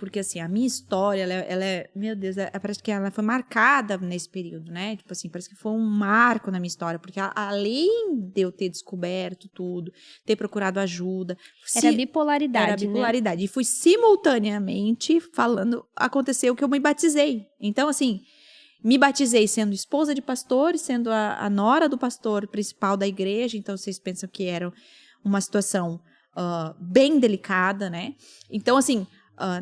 porque assim, a minha história, ela é, meu Deus, parece que ela foi marcada nesse período, né? Tipo assim, parece que foi um marco na minha história, porque além de eu ter descoberto tudo, ter procurado ajuda... Era bipolaridade, Era bipolaridade. Né? E fui simultaneamente aconteceu que eu me batizei. Então, assim, me batizei sendo esposa de pastor, sendo a nora do pastor principal da igreja, então vocês pensam que era uma situação bem delicada, né? Então, assim,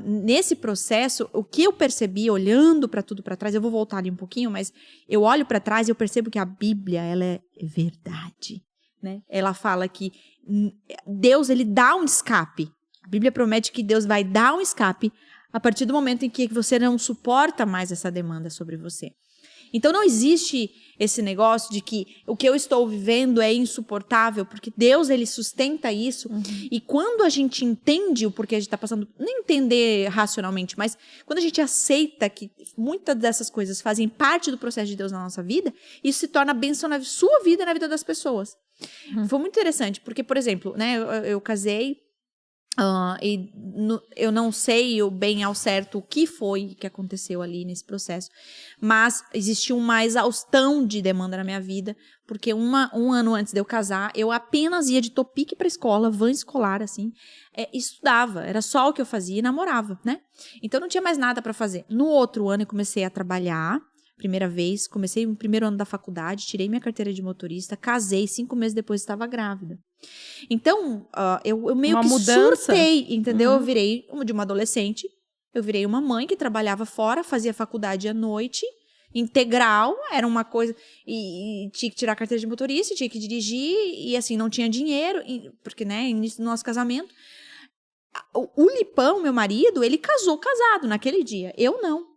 nesse processo, o que eu percebi olhando para tudo para trás, eu vou voltar ali um pouquinho, mas eu olho para trás e eu percebo que a Bíblia, ela é verdade, né? Ela fala que Deus, ele dá um escape. A Bíblia promete que Deus vai dar um escape a partir do momento em que você não suporta mais essa demanda sobre você. Então, não existe esse negócio de que o que eu estou vivendo é insuportável, porque Deus, ele sustenta isso. Uhum. E quando a gente entende o porquê a gente está passando, nem entender racionalmente, mas quando a gente aceita que muitas dessas coisas fazem parte do processo de Deus na nossa vida, isso se torna bênção na sua vida e na vida das pessoas. Uhum. Foi muito interessante, porque, por exemplo, né, eu casei, eu não sei bem ao certo o que foi que aconteceu ali nesse processo, mas existiu uma exaustão de demanda na minha vida, porque um ano antes de eu casar, eu apenas ia de topique para a escola, van escolar, assim, estudava, era só o que eu fazia e namorava, né? Então não tinha mais nada para fazer. No outro ano eu comecei a trabalhar, primeira vez, comecei no primeiro ano da faculdade, tirei minha carteira de motorista, casei, 5 meses depois estava grávida. Então, eu meio uma que mudança. Surtei, entendeu? Uhum. Eu virei de uma adolescente, eu virei uma mãe que trabalhava fora, fazia faculdade à noite, integral, era uma coisa, e tinha que tirar a carteira de motorista, tinha que dirigir, e assim, não tinha dinheiro, porque, né, início do nosso casamento. O Lipão, meu marido, ele casado naquele dia, eu não.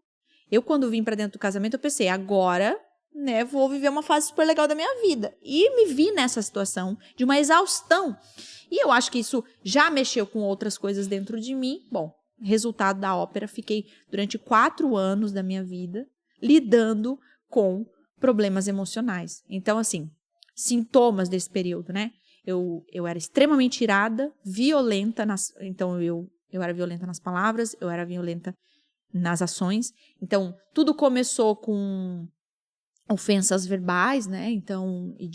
Eu, quando vim pra dentro do casamento, eu pensei, agora, né, vou viver uma fase super legal da minha vida. E me vi nessa situação de uma exaustão. E eu acho que isso já mexeu com outras coisas dentro de mim. Bom, resultado da ópera, fiquei durante 4 anos da minha vida lidando com problemas emocionais. Então, assim, sintomas desse período, né? Eu era extremamente irada, violenta, então eu era violenta nas palavras, eu era violenta nas ações. Então, tudo começou com ofensas verbais, né? Então, de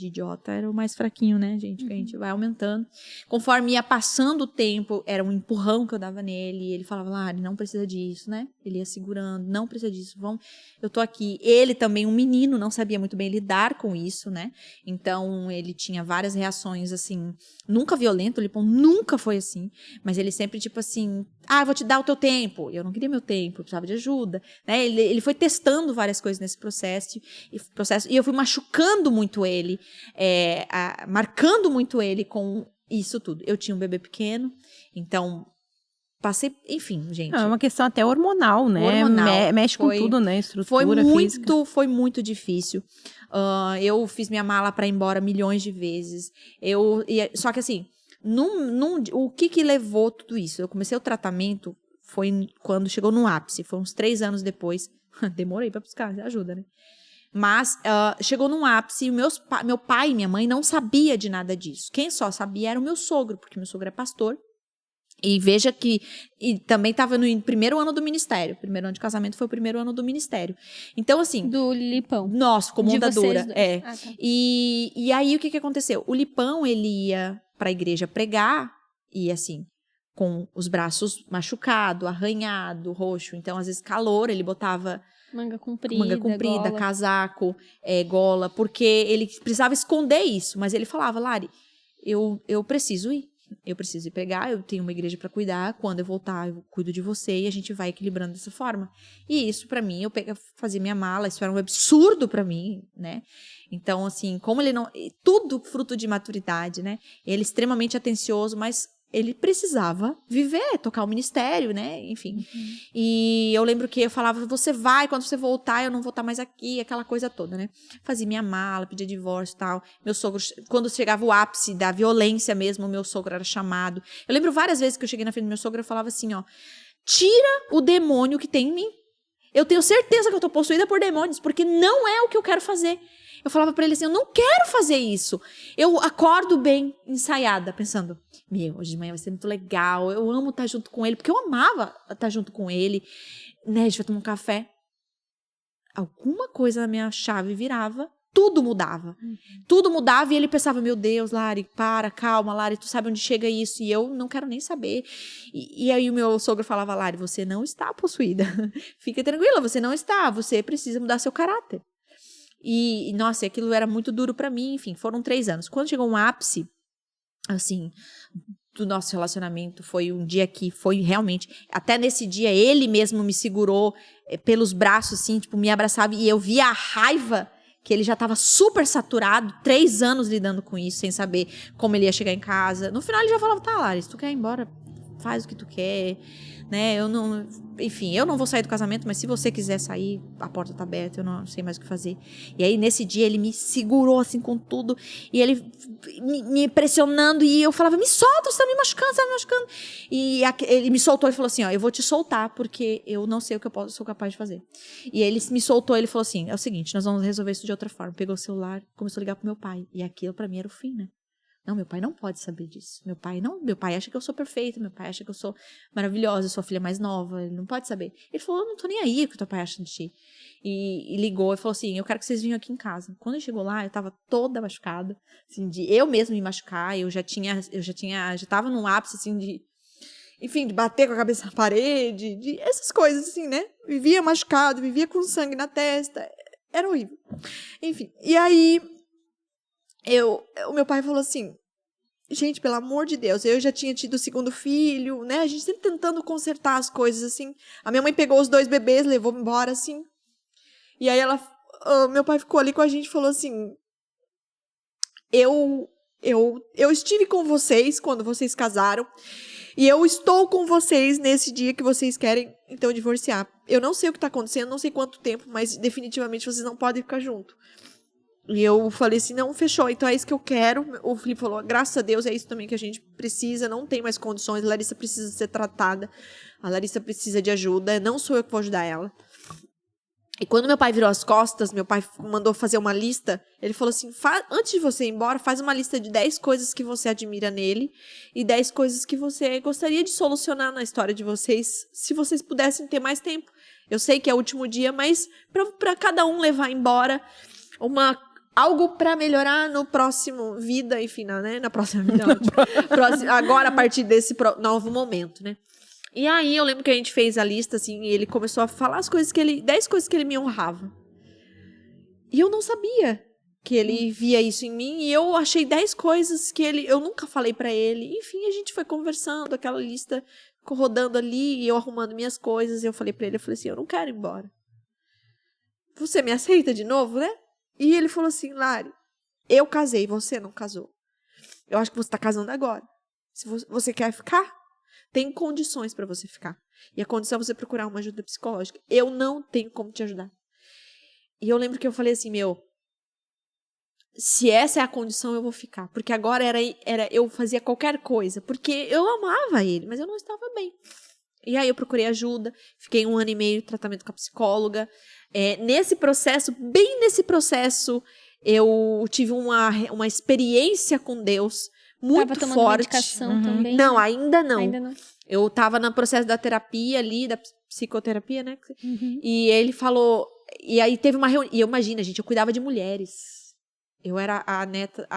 idiota era o mais fraquinho, né, gente? Que a gente vai aumentando. Conforme ia passando o tempo, era um empurrão que eu dava nele. Ele falava, Lari, não precisa disso, né? Ele ia segurando, não precisa disso, eu tô aqui. Ele também, um menino, não sabia muito bem lidar com isso, né? Então, ele tinha várias reações, assim, nunca violento, o Lipão nunca foi assim, mas ele sempre, tipo assim, eu vou te dar o teu tempo. Eu não queria meu tempo, eu precisava de ajuda, né? Ele foi testando várias coisas nesse processo, e eu fui machucando muito ele, marcando muito ele com isso tudo. Eu tinha um bebê pequeno, então passei, enfim, gente. É uma questão até hormonal, né? Mexe com tudo, né? Estrutura física. Foi muito difícil. Eu fiz minha mala para ir embora milhões de vezes. Só que assim, o que levou tudo isso? Eu comecei o tratamento, foi quando chegou no ápice, foi uns 3 anos depois. Demorei para buscar, ajuda, né? Mas chegou num ápice e meu pai e minha mãe não sabia de nada disso. Quem só sabia era o meu sogro, porque meu sogro é pastor. E veja que também estava no primeiro ano do ministério. O primeiro ano de casamento foi o primeiro ano do ministério. Então, assim... Do Lipão. Nossa, como onda dura. Tá. E aí, o que aconteceu? O Lipão, ele ia para a igreja pregar e, assim, com os braços machucados, arranhado, roxo. Então, às vezes, calor, ele botava... Manga comprida, gola. Casaco, gola, porque ele precisava esconder isso. Mas ele falava, Lari, eu preciso ir. Eu preciso ir pregar, eu tenho uma igreja para cuidar, quando eu voltar eu cuido de você e a gente vai equilibrando dessa forma. E isso para mim, eu fazia minha mala, isso era um absurdo para mim, né? Então, assim, como ele não... Tudo fruto de maturidade, né? Ele extremamente atencioso, mas ele precisava viver, tocar o ministério, né? Enfim. Uhum. E eu lembro que eu falava, você vai, quando você voltar, eu não vou estar mais aqui, aquela coisa toda, né? Fazia minha mala, pedia divórcio e tal. Meu sogro, quando chegava o ápice da violência mesmo, meu sogro era chamado. Eu lembro várias vezes que eu cheguei na frente do meu sogro, eu falava assim, tira o demônio que tem em mim. Eu tenho certeza que eu tô possuída por demônios, porque não é o que eu quero fazer. Eu falava pra ele assim, eu não quero fazer isso. Eu acordo bem ensaiada, pensando, hoje de manhã vai ser muito legal, eu amo estar junto com ele, porque eu amava estar junto com ele, né, a gente vai tomar um café. Alguma coisa na minha chave virava, tudo mudava. Tudo mudava e ele pensava, meu Deus, Lari, calma, Lari, tu sabe onde chega isso? E eu não quero nem saber. E aí o meu sogro falava, Lari, você não está possuída. Fica tranquila, você não está. Você precisa mudar seu caráter. E nossa, aquilo era muito duro pra mim. Enfim, foram 3 anos. Quando chegou um ápice, assim, do nosso relacionamento, foi um dia que foi realmente... Até nesse dia, ele mesmo me segurou pelos braços, assim, tipo, me abraçava. E eu via a raiva... que ele já estava super saturado, 3 anos lidando com isso, sem saber como ele ia chegar em casa. No final ele já falava, tá, Lari, se tu quer ir embora, faz o que tu quer, né, enfim, eu não vou sair do casamento, mas se você quiser sair, a porta tá aberta, eu não sei mais o que fazer. E aí, nesse dia, ele me segurou, assim, com tudo, e ele me pressionando, e eu falava, me solta, você tá me machucando, E ele me soltou e falou assim, ó, eu vou te soltar, porque eu não sei o que eu sou capaz de fazer. E ele me soltou, ele falou assim, é o seguinte, nós vamos resolver isso de outra forma. Pegou o celular, começou a ligar pro meu pai, e aquilo pra mim era o fim, né? Não, meu pai não pode saber disso. Meu pai acha que eu sou perfeita, meu pai acha que eu sou maravilhosa, eu sou a filha mais nova, ele não pode saber. Ele falou, eu não tô nem aí o que teu pai acha de ti. E ligou e falou assim, eu quero que vocês venham aqui em casa. Quando ele chegou lá, eu tava toda machucada, assim, de eu mesma me machucar, eu já tava num ápice, assim, enfim, de bater com a cabeça na parede, de essas coisas, assim, né? Vivia machucado, vivia com sangue na testa, era horrível. Enfim, e aí... o meu pai falou assim, gente, pelo amor de Deus, eu já tinha tido o 2º filho, né, a gente sempre tentando consertar as coisas, assim, a minha mãe pegou os 2 bebês, levou embora, assim, e aí meu pai ficou ali com a gente e falou assim, eu estive com vocês quando vocês casaram, e eu estou com vocês nesse dia que vocês querem, então, divorciar. Eu não sei o que está acontecendo, não sei quanto tempo, mas definitivamente vocês não podem ficar juntos. E eu falei assim, não, fechou, então é isso que eu quero. O Felipe falou, graças a Deus, é isso também que a gente precisa, não tem mais condições, a Larissa precisa ser tratada, a Larissa precisa de ajuda, não sou eu que vou ajudar ela. E quando meu pai virou as costas, meu pai mandou fazer uma lista, ele falou assim, antes de você ir embora, faz uma lista de 10 coisas que você admira nele e 10 coisas que você gostaria de solucionar na história de vocês, se vocês pudessem ter mais tempo. Eu sei que é o último dia, mas para cada um levar embora algo para melhorar no próximo vida, enfim, né? Na próxima vida. Agora, a partir desse novo momento, né? E aí, eu lembro que a gente fez a lista, assim, e ele começou a falar 10 coisas que ele me honrava. E eu não sabia que ele via isso em mim, e eu achei 10 coisas que eu nunca falei para ele. Enfim, a gente foi conversando, aquela lista rodando ali, e eu arrumando minhas coisas, e eu falei para ele, eu não quero ir embora. Você me aceita de novo, né? E ele falou assim, Lari, eu casei, você não casou. Eu acho que você está casando agora. Se você quer ficar, tem condições para você ficar. E a condição é você procurar uma ajuda psicológica. Eu não tenho como te ajudar. E eu lembro que eu falei assim, se essa é a condição, eu vou ficar. Porque agora eu fazia qualquer coisa. Porque eu amava ele, mas eu não estava bem. E aí eu procurei ajuda, fiquei 1 ano e meio de tratamento com a psicóloga. Bem nesse processo, eu tive uma experiência com Deus muito forte. Tava tomando medicação também? Não, ainda não. Eu estava no processo da terapia ali, da psicoterapia, né? E ele falou... E aí teve uma reunião... E imagina, gente, eu cuidava de mulheres. Eu era a neta...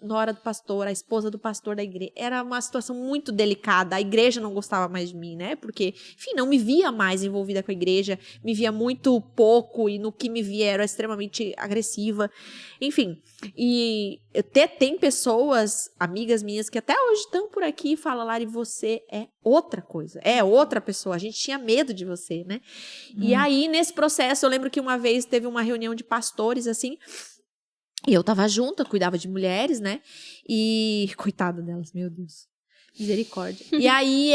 nora do pastor, a esposa do pastor da igreja. Era uma situação muito delicada. A igreja não gostava mais de mim, né? Porque, enfim, não me via mais envolvida com a igreja. Me via muito pouco e no que me via era extremamente agressiva. Enfim, e tem pessoas, amigas minhas, que até hoje estão por aqui e falam, Lari, você é outra coisa. É outra pessoa. A gente tinha medo de você, né? E aí, nesse processo, eu lembro que uma vez teve uma reunião de pastores, assim... E eu tava junto, eu cuidava de mulheres, né? E... Coitada delas, meu Deus. Misericórdia. E aí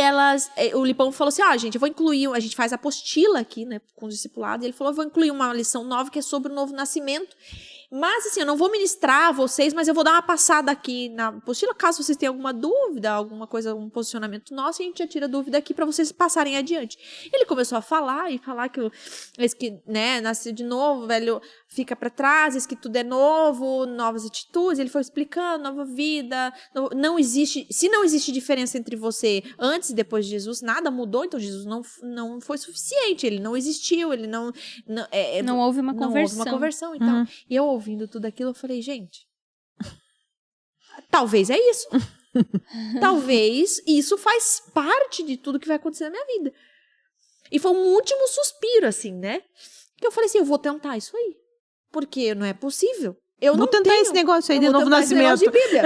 o Lipão falou assim, gente, eu vou incluir... A gente faz apostila aqui, né? Com o discipulado. E ele falou, eu vou incluir uma lição nova que é sobre o novo nascimento. Mas, assim, eu não vou ministrar vocês, mas eu vou dar uma passada aqui na apostila, caso vocês tenham alguma dúvida, alguma coisa, um posicionamento nosso, a gente já tira dúvida aqui para vocês passarem adiante. Ele começou a falar que esse que, né, nasceu de novo, velho, fica para trás, esse que tudo é novo, novas atitudes. Ele foi explicando, nova vida, não existe, se não existe diferença entre você antes e depois de Jesus, nada mudou, então Jesus não foi suficiente, ele não existiu, ele não houve uma conversão. Então, e eu ouvindo tudo aquilo, eu falei, gente, talvez é isso. Talvez isso faz parte de tudo que vai acontecer na minha vida. E foi um último suspiro, assim, né? Que eu falei assim, eu vou tentar isso aí. Porque não é possível. Vou tentar esse negócio aí de novo nascimento. De Bíblia.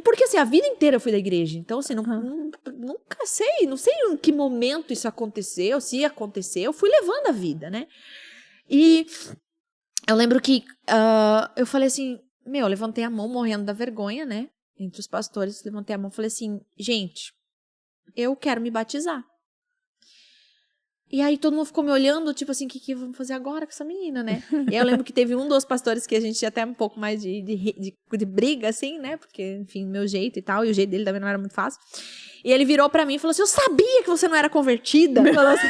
Porque assim, a vida inteira eu fui da igreja. Então, assim, nunca sei. Não sei em que momento isso aconteceu. Se aconteceu, eu fui levando a vida, né? E eu lembro que eu falei assim, eu levantei a mão morrendo da vergonha, né? Entre os pastores, levantei a mão e falei assim, gente, eu quero me batizar. E aí todo mundo ficou me olhando, tipo assim, o que vamos fazer agora com essa menina, né? E eu lembro que teve um dos pastores que a gente tinha até um pouco mais de briga, assim, né? Porque, enfim, meu jeito e tal, e o jeito dele também não era muito fácil. E ele virou pra mim e falou assim, eu sabia que você não era convertida. Falou assim,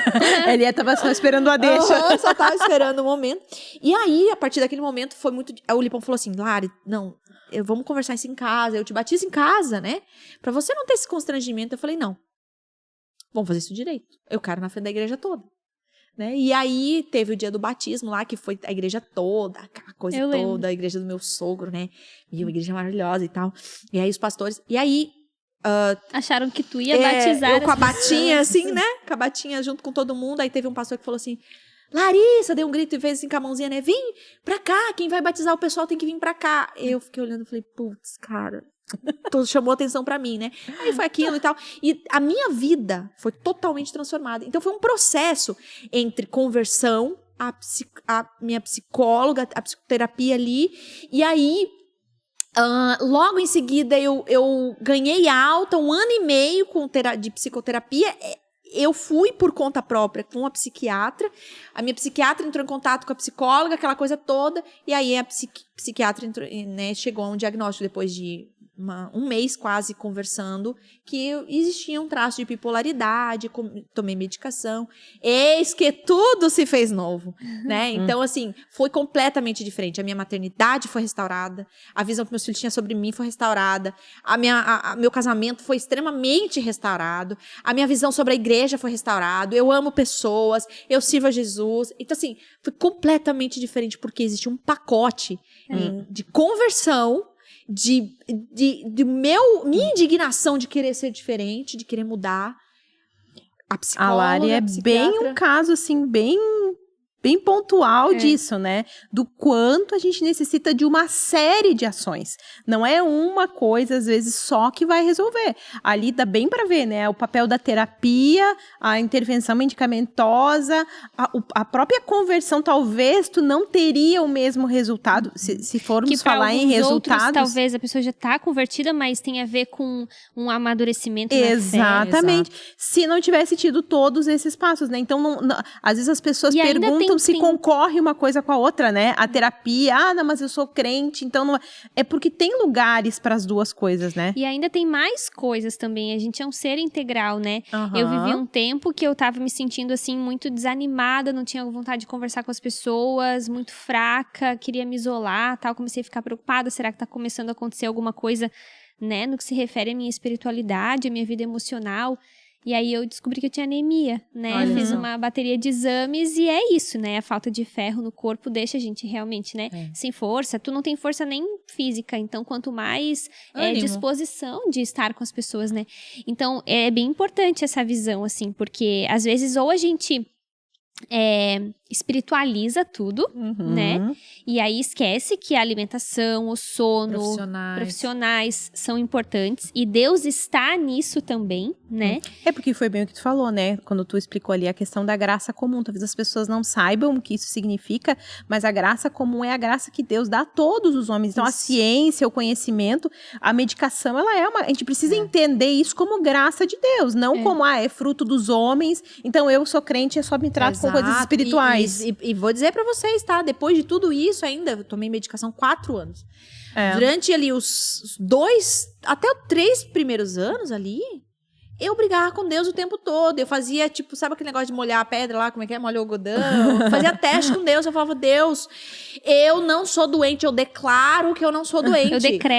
ele tava só esperando a deixa. Eu só tava esperando o momento. E aí, a partir daquele momento, foi muito... O Lipão falou assim, Lari, não, vamos conversar isso em casa, eu te batizo em casa, né? Pra você não ter esse constrangimento. Eu falei, não. Vamos fazer isso direito. Eu quero na frente da igreja toda. Né? E aí, teve o dia do batismo lá, que foi a igreja toda, aquela coisa toda, a igreja do meu sogro, né? E uma igreja maravilhosa e tal. E aí, os pastores... E aí... acharam que tu ia batizar. Eu com a batinha, assim, né? Com a batinha junto com todo mundo. Aí teve um pastor que falou assim... Larissa, deu um grito e fez assim com a mãozinha, né? Vem pra cá, quem vai batizar o pessoal tem que vir pra cá. Eu fiquei olhando e falei, putz, cara... chamou atenção pra mim, né? Aí foi aquilo e tal. E a minha vida foi totalmente transformada. Então foi um processo entre conversão, a minha psicóloga, a psicoterapia ali. E aí, logo em seguida, eu ganhei alta, 1 ano e meio de psicoterapia. Eu fui por conta própria com a psiquiatra. A minha psiquiatra entrou em contato com a psicóloga, aquela coisa toda. E aí a psiquiatra entrou, né, chegou a um diagnóstico depois de um mês quase conversando, que existia um traço de bipolaridade, tomei medicação, eis que tudo se fez novo, né? Então, assim, foi completamente diferente. A minha maternidade foi restaurada, a visão que meus filhos tinham sobre mim foi restaurada, meu casamento foi extremamente restaurado, a minha visão sobre a igreja foi restaurada, eu amo pessoas, eu sirvo a Jesus. Então, assim, foi completamente diferente, porque existe um pacote de conversão, minha indignação de querer ser diferente, de querer mudar. A psicóloga, a Lari é bem um caso, assim, bem pontual disso, né? Do quanto a gente necessita de uma série de ações. Não é uma coisa, às vezes, só que vai resolver. Ali dá bem para ver, né? O papel da terapia, a intervenção medicamentosa, a própria conversão, talvez tu não teria o mesmo resultado, se formos falar em resultados. Outros, talvez a pessoa já está convertida, mas tem a ver com um amadurecimento Exatamente. Na fé. Se não tivesse tido todos esses passos, né? Então, às vezes as pessoas perguntam se concorre uma coisa com a outra, né? A terapia, não, mas eu sou crente, então não... É porque tem lugares para as duas coisas, né? E ainda tem mais coisas também. A gente é um ser integral, né? Eu vivi um tempo que eu tava me sentindo, assim, muito desanimada, não tinha vontade de conversar com as pessoas, muito fraca, queria me isolar, tal. Comecei a ficar preocupada, será que tá começando a acontecer alguma coisa, né? No que se refere à minha espiritualidade, à minha vida emocional. E aí eu descobri que eu tinha anemia, né? Olha. Fiz uma bateria de exames e é isso, né? A falta de ferro no corpo deixa a gente realmente, né? Sem força. Tu não tem força nem física, então quanto mais disposição de estar com as pessoas, né? Então é bem importante essa visão, assim, porque às vezes ou a gente espiritualiza tudo, né? E aí esquece que a alimentação, o sono, profissionais são importantes. E Deus está nisso também, né? É porque foi bem o que tu falou, né? Quando tu explicou ali a questão da graça comum. Talvez as pessoas não saibam o que isso significa, mas a graça comum é a graça que Deus dá a todos os homens. Então, a ciência, o conhecimento, a medicação, ela é uma... A gente precisa entender isso como graça de Deus, não como, é fruto dos homens, então eu sou crente e eu só me trato com coisas espirituais. Mas, e vou dizer pra vocês, tá? Depois de tudo isso ainda, eu tomei medicação 4 anos. Durante ali os 2, até os 3 primeiros anos ali, eu brigava com Deus o tempo todo. Eu fazia, tipo, sabe aquele negócio de molhar a pedra lá? Como é que é? Molha o algodão. Eu fazia teste com Deus. Eu falava, Deus, eu não sou doente. Eu declaro que eu não sou doente. Eu decreto